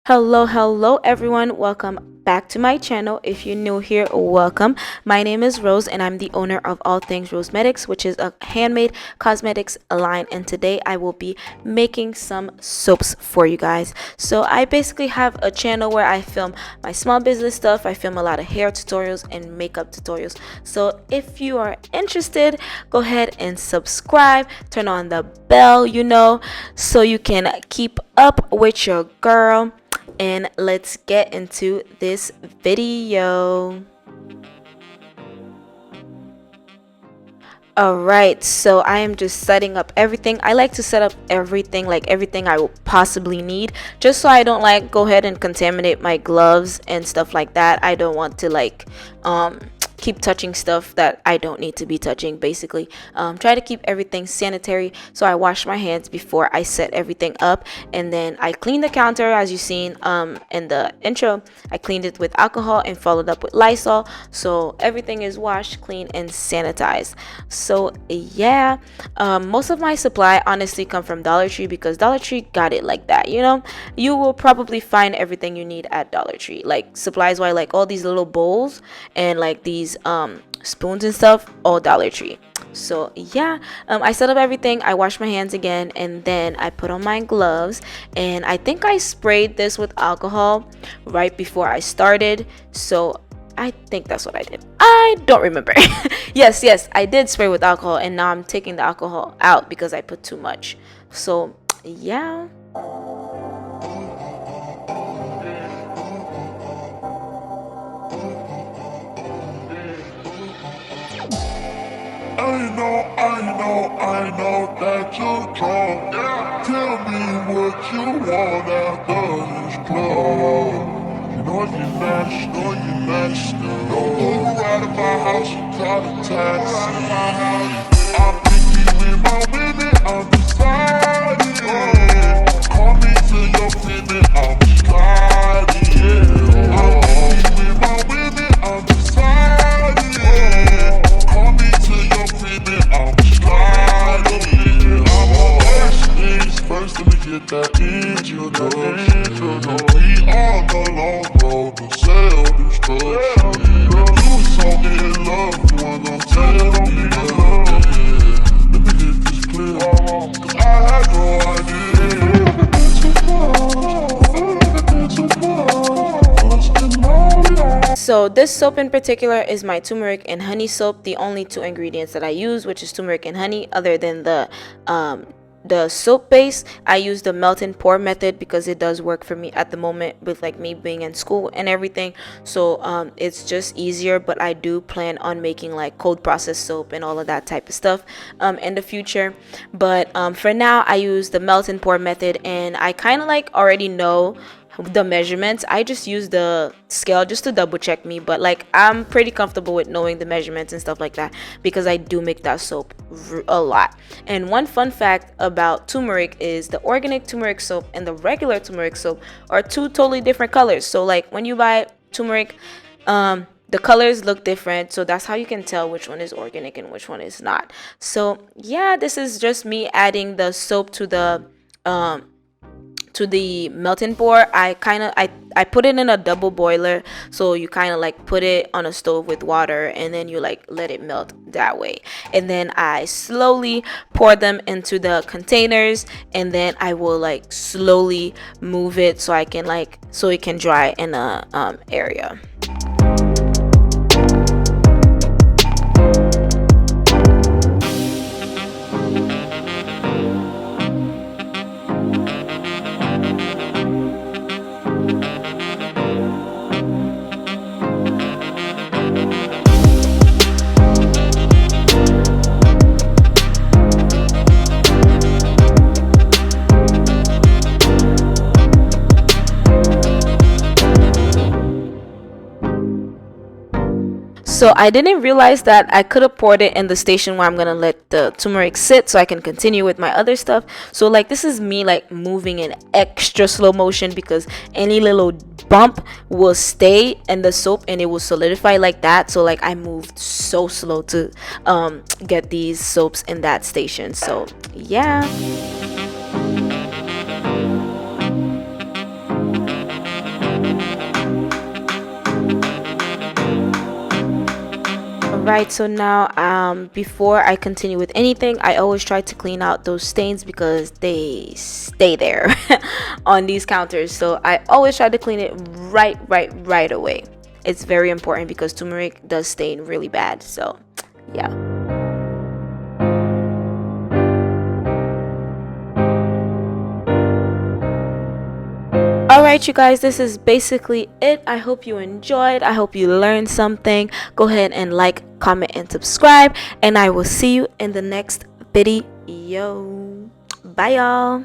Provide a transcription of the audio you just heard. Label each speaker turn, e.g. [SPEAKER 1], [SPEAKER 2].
[SPEAKER 1] Hello everyone. Welcome back to my channel. If you're new here, welcome. My name is Rose and I'm the owner of AllThingsRoseMetics, which is a handmade cosmetics line, and today I will be making some soaps for you guys. So I basically have a channel where I film my small business stuff. I film a lot of hair tutorials and makeup tutorials. So if you are interested, go ahead and subscribe, turn on the bell, so you can keep up with your girl. And let's get into this video. Alright, so I am just setting up everything. I like to set up everything, like everything I will possibly need, just so I don't go ahead and contaminate my gloves and stuff like that. I don't want to keep touching stuff that I don't need to be touching. Basically, try to keep everything sanitary. So I wash my hands before I set everything up, and then I clean the counter. As you seen in the intro, I cleaned it with alcohol and followed up with Lysol, so everything is washed, clean, and sanitized. So yeah, most of my supply honestly come from Dollar Tree, because Dollar Tree got it like that. You will probably find everything you need at Dollar Tree, like supplies wise, like all these little bowls and like these spoons and stuff, all Dollar Tree. So yeah, I set up everything, I wash my hands again, and then I put on my gloves, and I think I sprayed this with alcohol right before I started. So I think that's what I did. I don't remember. yes, I did spray with alcohol, and now I'm taking the alcohol out because I put too much. So yeah.
[SPEAKER 2] I know that you're drunk. Yeah. Tell me what you want after this club. You know you're nasty. Don't go out of my house, you got a taxi. I'm picky with my women, I'm deciding. Call me to your pivot, I'm sliding. I'm picky with my women, I'm deciding. Call me to your pivot, I'm sliding. I'm on first things first, let me get that introduction. We on the long road to self-destruction. You so in love, you wanna tell me nothing. Let me get this clear, 'cause I had no idea.
[SPEAKER 1] So this soap in particular is my turmeric and honey soap, the only two ingredients that I use, which is turmeric and honey. Other than the soap base, I use the melt and pour method because it does work for me at the moment with me being in school and everything. So it's just easier, but I do plan on making cold process soap and all of that type of stuff in the future. But for now, I use the melt and pour method, and I kind of already know the measurements. I just use the scale just to double check me, but I'm pretty comfortable with knowing the measurements and stuff like that because I do make that soap a lot. And one fun fact about turmeric is the organic turmeric soap and the regular turmeric soap are two totally different colors. So when you buy turmeric, the colors look different, so that's how you can tell which one is organic and which one is not. So yeah, this is just me adding the soap to the melt and pour. I put it in a double boiler, so you put it on a stove with water, and then you let it melt that way, and then I slowly pour them into the containers, and then I will slowly move it so I can so it can dry in a area. So I didn't realize that I could have poured it in the station where I'm gonna let the turmeric sit so I can continue with my other stuff. So this is me moving in extra slow motion because any little bump will stay in the soap and it will solidify like that. So I moved so slow to get these soaps in that station. So yeah. Alright, so now before I continue with anything, I always try to clean out those stains because they stay there on these counters. So I always try to clean it right away. It's very important because turmeric does stain really bad. So yeah. Alright, you guys, this is basically it. I hope you enjoyed. I hope you learned something. Go ahead and like, comment, and subscribe. And I will see you in the next video. Bye, y'all.